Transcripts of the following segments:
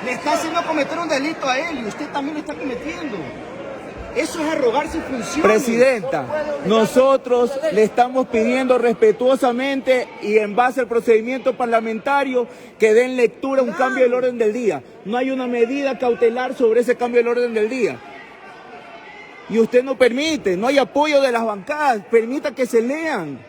Le está haciendo cometer un delito a él y usted también lo está cometiendo. Eso es arrogarse funciones. Presidenta, nosotros le estamos pidiendo respetuosamente y en base al procedimiento parlamentario que den lectura a un cambio del orden del día. No hay una medida cautelar sobre ese cambio del orden del día. Y usted no permite, no hay apoyo de las bancadas, permita que se lean.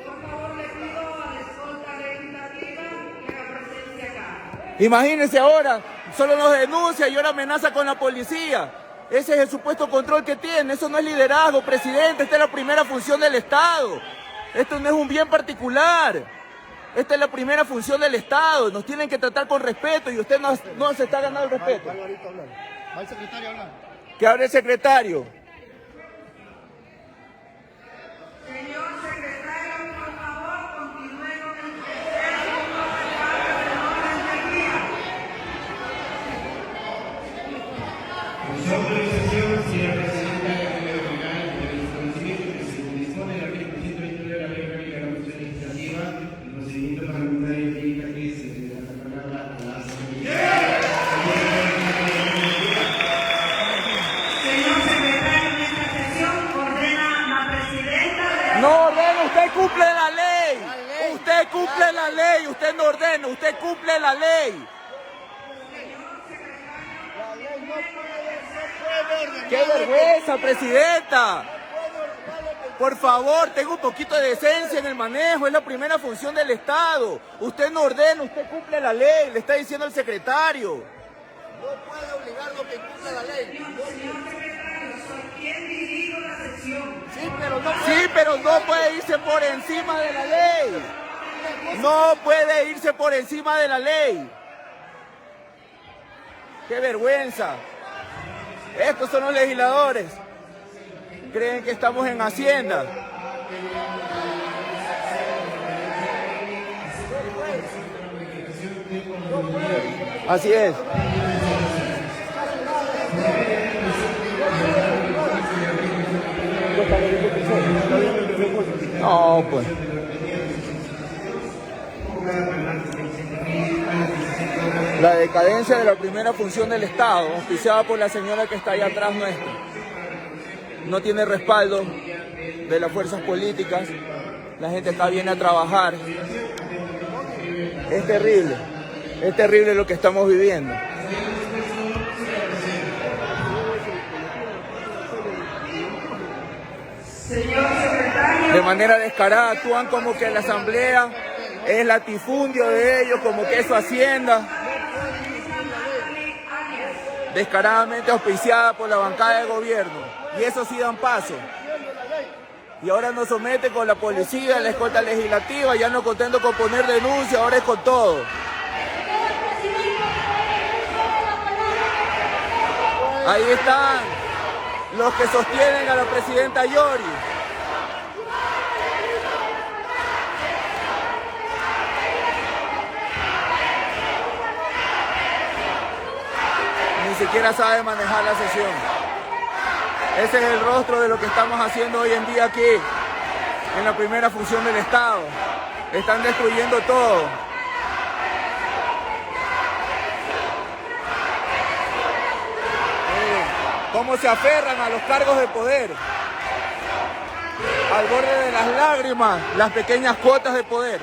Por favor, le pido a la escolta legislativa que haga presencia acá. Imagínense ahora, solo nos denuncia y ahora amenaza con la policía. Ese es el supuesto control que tiene, eso no es liderazgo, presidente, esta es la primera función del Estado. Esto no es un bien particular, esta es la primera función del Estado, nos tienen que tratar con respeto y usted no se está ganando el respeto. Va el secretario a hablar. Que hable el secretario. Señor secretario, por favor, continúe con el proceso del orden del día. Con su autorización, señora presidenta, de la Legal, del establecimiento que se dispone del artículo 129 de la Ley Orgánica de la Comisión Legislativa, el procedimiento parlamentario indica que se le da la palabra a la Asamblea. Señor secretario, en esta sesión ordena la presidenta de... No ordena, usted cumple la ley. Usted cumple la ley, usted no ordena, usted cumple la ley. ¡Qué vergüenza, presidenta! Por favor, tenga un poquito de decencia en el manejo, es la primera función del Estado. Usted no ordena, usted cumple la ley, le está diciendo el secretario. No puede obligarlo que cumpla la ley. Señor secretario, soy quien dirijo la sesión. Sí, pero no puede irse por encima de la ley. No puede irse por encima de la ley. ¡Qué vergüenza! Estos son los legisladores. Creen que estamos en Hacienda. Así es. No, pues. La decadencia de la primera función del Estado, auspiciada por la señora que está ahí atrás nuestra. No tiene respaldo de las fuerzas políticas. La gente acá viene a trabajar. Es terrible lo que estamos viviendo. Señor secretario. De manera descarada actúan como que la asamblea es latifundio de ellos, como que es su hacienda. Descaradamente auspiciada por la bancada de gobierno. Y eso sí dan paso. Y ahora nos somete con la policía, la escolta legislativa, ya no contento con poner denuncia, ahora es con todo. Ahí están los que sostienen a la presidenta Yori. Ni siquiera sabe manejar la sesión. Ese es el rostro de lo que estamos haciendo hoy en día aquí, en la primera función del Estado. Están destruyendo todo. Cómo se aferran a los cargos de poder. Al borde de las lágrimas, las pequeñas cuotas de poder.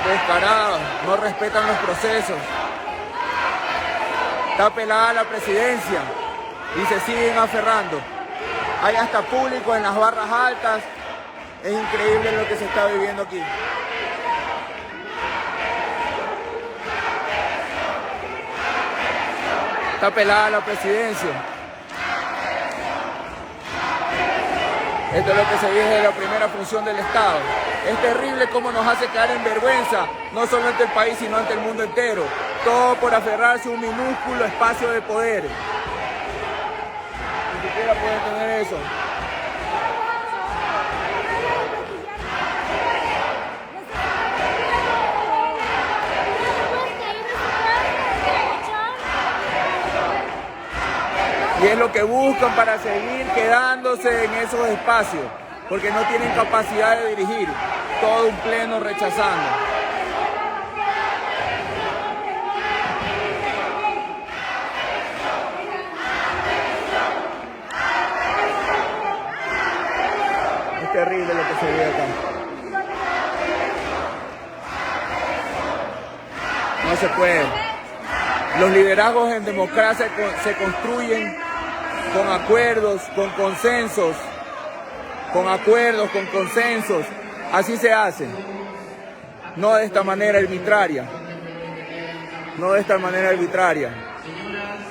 Descarados, no respetan los procesos. Está pelada la presidencia y se siguen aferrando. Hay hasta público en las barras altas. Es increíble lo que se está viviendo aquí. Está pelada la presidencia. Esto es lo que se dice de la primera función del Estado. Es terrible cómo nos hace caer en vergüenza, no solo ante el país, sino ante el mundo entero. Todo por aferrarse a un minúsculo espacio de poder. Ni siquiera pueden tener eso. Y es lo que buscan para seguir quedándose en esos espacios. porque no tienen capacidad de dirigir. Todo un pleno rechazando. Es terrible lo que se ve acá. No se puede. Los liderazgos en democracia se construyen con acuerdos, con consensos, así se hace, no de esta manera arbitraria,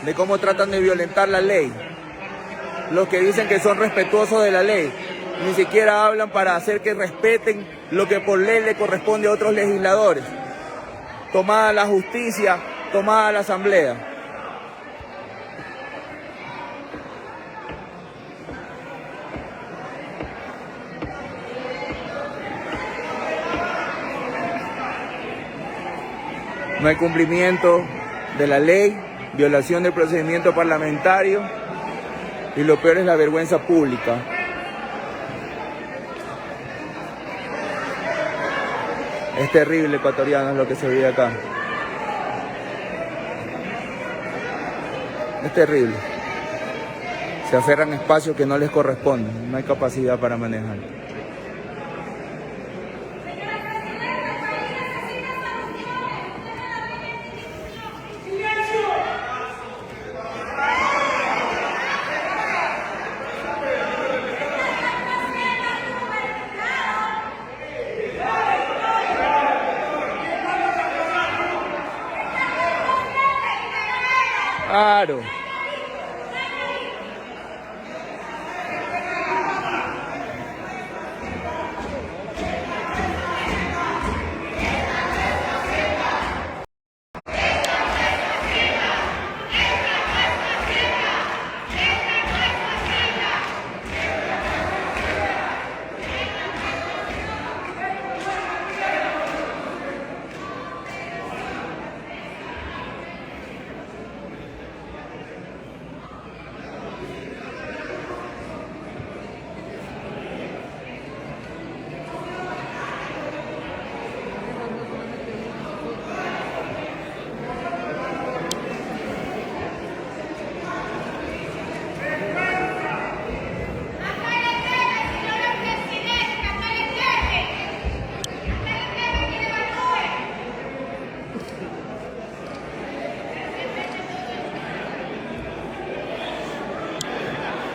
de cómo tratan de violentar la ley. Los que dicen que son respetuosos de la ley, ni siquiera hablan para hacer que respeten lo que por ley le corresponde a otros legisladores. Tomada la justicia, tomada la asamblea. No hay cumplimiento de la ley, violación del procedimiento parlamentario y lo peor es la vergüenza pública. Es terrible, ecuatorianos, lo que se vive acá. Es terrible. Se aferran a espacios que no les corresponden, no hay capacidad para manejar. Claro.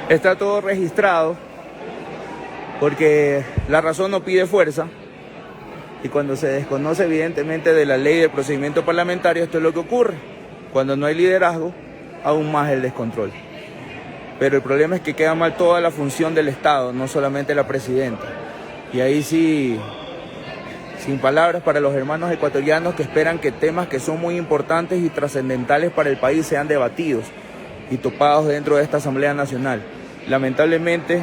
Está todo registrado porque la razón no pide fuerza y cuando se desconoce evidentemente de la ley de procedimiento parlamentario, esto es lo que ocurre. Cuando no hay liderazgo, aún más el descontrol. Pero el problema es que queda mal toda la función del Estado, no solamente la presidenta. Y ahí sí, sin palabras para los hermanos ecuatorianos que esperan que temas que son muy importantes y trascendentales para el país sean debatidos y topados dentro de esta Asamblea Nacional. Lamentablemente,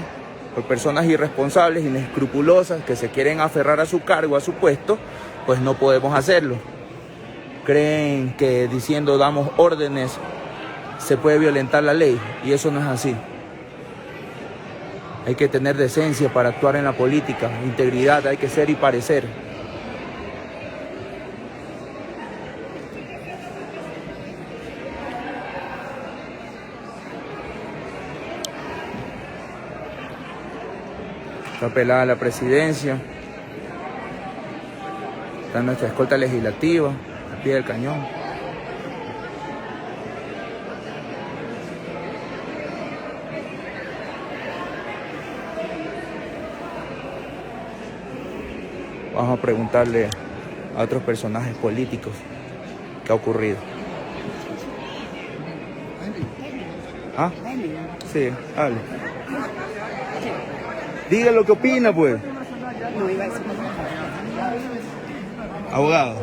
por personas irresponsables, inescrupulosas, que se quieren aferrar a su cargo, a su puesto, pues no podemos hacerlo. Creen que diciendo damos órdenes se puede violentar la ley y eso no es así. Hay que tener decencia para actuar en la política, integridad, hay que ser y parecer. Está pelada la presidencia, está nuestra escolta legislativa, al pie del cañón. Vamos a preguntarle a otros personajes políticos qué ha ocurrido. ¿Ah? Sí, hable. Diga lo que opina, pues. Abogado,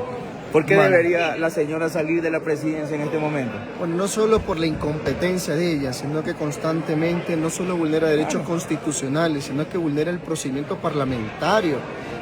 ¿por qué debería la señora salir de la presidencia en este momento? Bueno, no solo por la incompetencia de ella, sino que constantemente no solo vulnera derechos constitucionales, sino que vulnera el procedimiento parlamentario.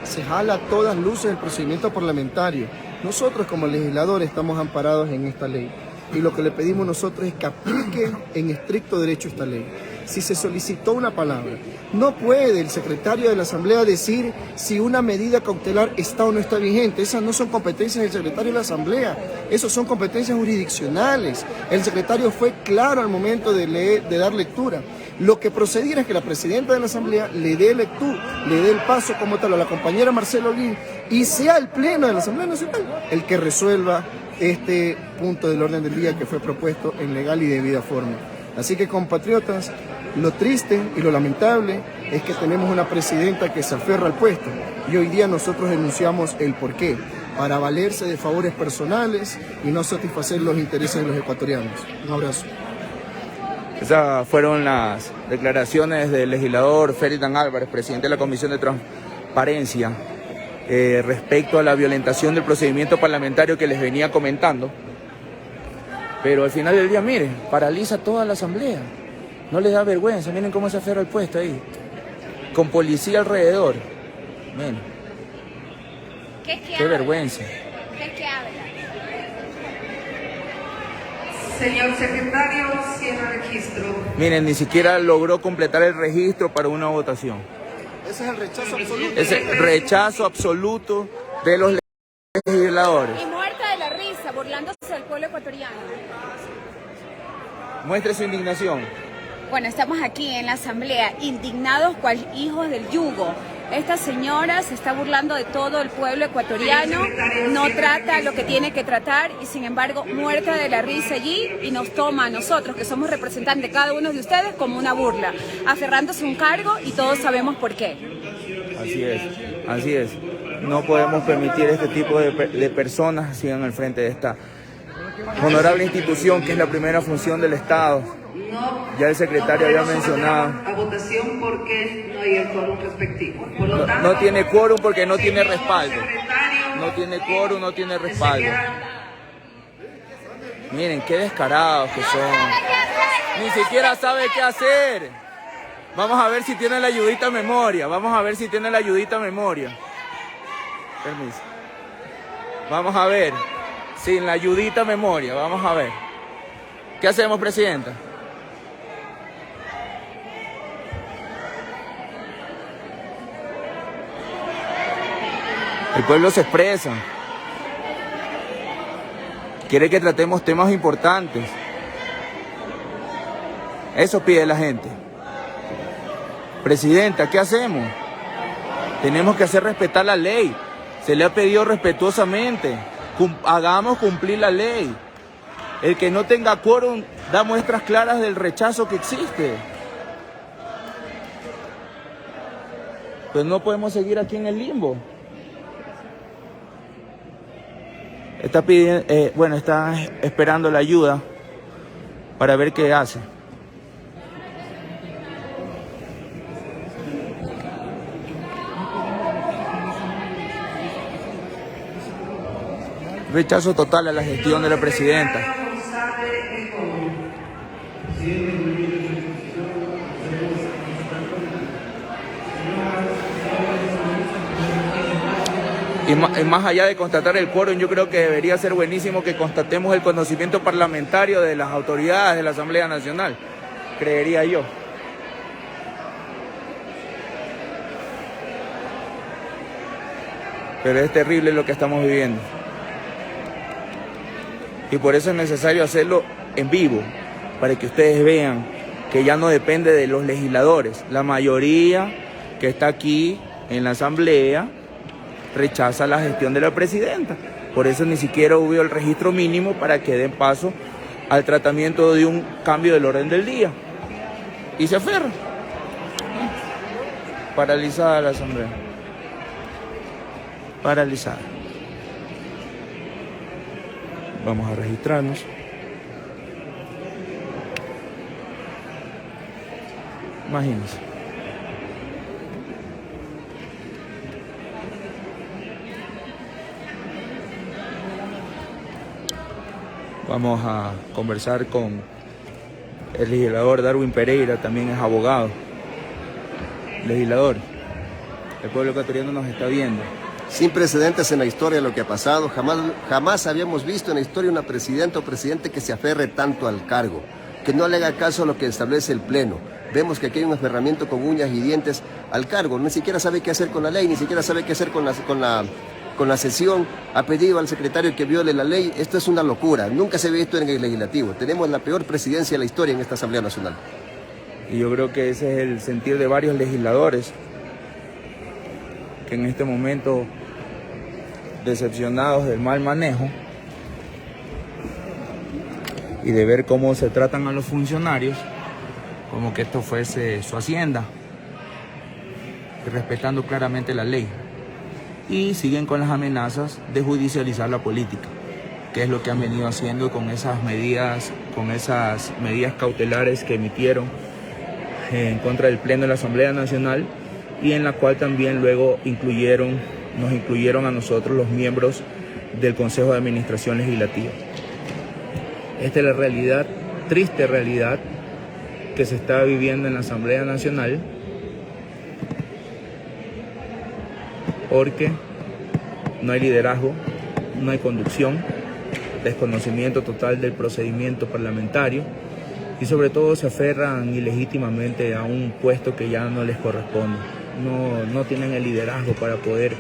Se jala a todas luces el procedimiento parlamentario. Nosotros como legisladores estamos amparados en esta ley. y lo que le pedimos nosotros es que aplique en estricto derecho esta ley. Si se solicitó una palabra, no puede el secretario de la Asamblea decir si una medida cautelar está o no está vigente. Esas no son competencias del secretario de la Asamblea, esas son competencias jurisdiccionales. El secretario fue claro al momento de dar lectura. Lo que procediera es que la presidenta de la Asamblea le dé lectura, le dé el paso como tal a la compañera Marcela Holguín y sea el Pleno de la Asamblea Nacional el que resuelva este punto del orden del día que fue propuesto en legal y debida forma. Así que, compatriotas, lo triste y lo lamentable es que tenemos una presidenta que se aferra al puesto y hoy día nosotros denunciamos el porqué, para valerse de favores personales y no satisfacer los intereses de los ecuatorianos. Un abrazo. Esas fueron las declaraciones del legislador Ferdinand Álvarez, presidente de la Comisión de Transparencia, respecto a la violentación del procedimiento parlamentario que les venía comentando. Pero al final del día, miren, paraliza toda la asamblea. No les da vergüenza, miren cómo se aferra el puesto ahí. Con policía alrededor. Miren. Qué vergüenza. ¿Qué es que habla? Señor secretario, cierra registro. Miren, ni siquiera logró completar el registro para una votación. Ese es el rechazo absoluto. Ese rechazo absoluto de los legisladores. Y muerta de la risa, burlándose del pueblo ecuatoriano. Muestre su indignación. Bueno, estamos aquí en la asamblea, indignados cual hijos del yugo. Esta señora se está burlando de todo el pueblo ecuatoriano, no trata lo que tiene que tratar y sin embargo muerta de la risa allí y nos toma a nosotros, que somos representantes de cada uno de ustedes, como una burla, aferrándose a un cargo y todos sabemos por qué. Así es. No podemos permitir este tipo de personas sigan al frente de esta honorable institución que es la primera función del Estado. Ya el secretario había mencionado. A votación porque no hay el quórum respectivo. Por lo tanto, no tiene quórum porque no tiene respaldo. Secretario, No tiene quórum, no tiene respaldo. Miren qué descarados que son. Ni siquiera sabe qué hacer. Vamos a ver si tiene la ayudita memoria. Permiso. Vamos a ver. Sin la ayudita memoria. Vamos a ver. ¿Qué hacemos, presidenta? El pueblo se expresa. Quiere que tratemos temas importantes. Eso pide la gente. Presidenta, ¿qué hacemos? Tenemos que hacer respetar la ley. Se le ha pedido respetuosamente. Hagamos cumplir la ley. El que no tenga quórum da muestras claras del rechazo que existe. Pues no podemos seguir aquí en el limbo. Está pidiendo, está esperando la ayuda para ver qué hace. Rechazo total a la gestión de la presidenta. Y más allá de constatar el quórum, yo creo que debería ser buenísimo que constatemos el conocimiento parlamentario de las autoridades de la Asamblea Nacional, creería yo. Pero es terrible lo que estamos viviendo. Y por eso es necesario hacerlo en vivo, para que ustedes vean que ya no depende de los legisladores. La mayoría que está aquí en la Asamblea rechaza la gestión de la presidenta. Por eso ni siquiera hubo el registro mínimo para que den paso al tratamiento de un cambio del orden del día. Y se aferra. Paralizada la asamblea. Paralizada. Vamos a registrarnos. Imagínense. Vamos a conversar con el legislador Darwin Pereira, también es abogado. Legislador, el pueblo ecuatoriano nos está viendo. sin precedentes en la historia lo que ha pasado. Jamás habíamos visto en la historia una presidenta o presidente que se aferre tanto al cargo, que no le haga caso a lo que establece el Pleno. Vemos que aquí hay un aferramiento con uñas y dientes al cargo, ni siquiera sabe qué hacer con la ley, ni siquiera sabe qué hacer con la sesión, ha pedido al secretario que viole la ley. Esto es una locura, nunca se había visto en el legislativo. Tenemos la peor presidencia de la historia en esta Asamblea Nacional. Y yo creo que ese es el sentir de varios legisladores que en este momento, decepcionados del mal manejo y de ver cómo se tratan a los funcionarios, como que esto fuese su hacienda, y respetando claramente la ley. Y siguen con las amenazas de judicializar la política, que es lo que han venido haciendo con esas medidas cautelares que emitieron en contra del Pleno de la Asamblea Nacional, y en la cual también luego nos incluyeron a nosotros, los miembros del Consejo de Administración Legislativa. Esta es la realidad, triste realidad, que se está viviendo en la Asamblea Nacional, porque no hay liderazgo, no hay conducción, desconocimiento total del procedimiento parlamentario, y sobre todo se aferran ilegítimamente a un puesto que ya no les corresponde. No tienen el liderazgo para poder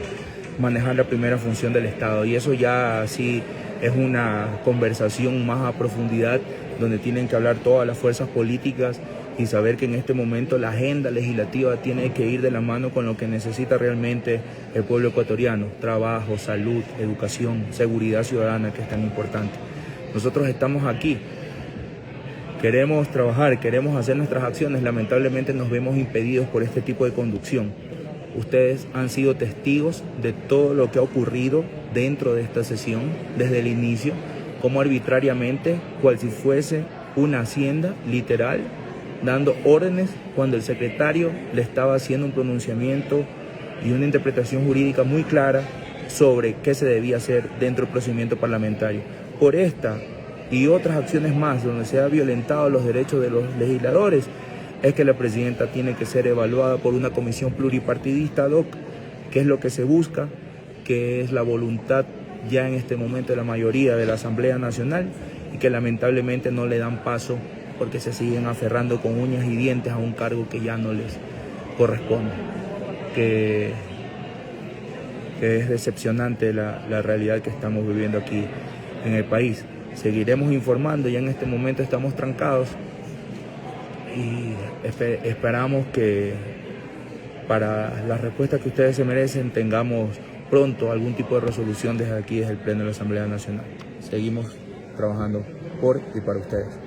manejar la primera función del Estado, y eso ya sí es una conversación más a profundidad, donde tienen que hablar todas las fuerzas políticas y saber que en este momento la agenda legislativa tiene que ir de la mano con lo que necesita realmente el pueblo ecuatoriano: trabajo, salud, educación, seguridad ciudadana, que es tan importante. Nosotros estamos aquí, queremos trabajar, queremos hacer nuestras acciones, lamentablemente nos vemos impedidos por este tipo de conducción. Ustedes han sido testigos de todo lo que ha ocurrido dentro de esta sesión desde el inicio, como arbitrariamente, cual si fuese una hacienda, literal, dando órdenes cuando el secretario le estaba haciendo un pronunciamiento y una interpretación jurídica muy clara sobre qué se debía hacer dentro del procedimiento parlamentario. Por esta y otras acciones más donde se han violentado los derechos de los legisladores, es que la presidenta tiene que ser evaluada por una comisión pluripartidista ad hoc, que es lo que se busca, que es la voluntad ya en este momento de la mayoría de la Asamblea Nacional, y que lamentablemente no le dan paso porque se siguen aferrando con uñas y dientes a un cargo que ya no les corresponde. Que es decepcionante la realidad que estamos viviendo aquí en el país. Seguiremos informando, ya en este momento estamos trancados, y esperamos que para las respuestas que ustedes se merecen tengamos pronto algún tipo de resolución desde aquí, desde el Pleno de la Asamblea Nacional. Seguimos trabajando por y para ustedes.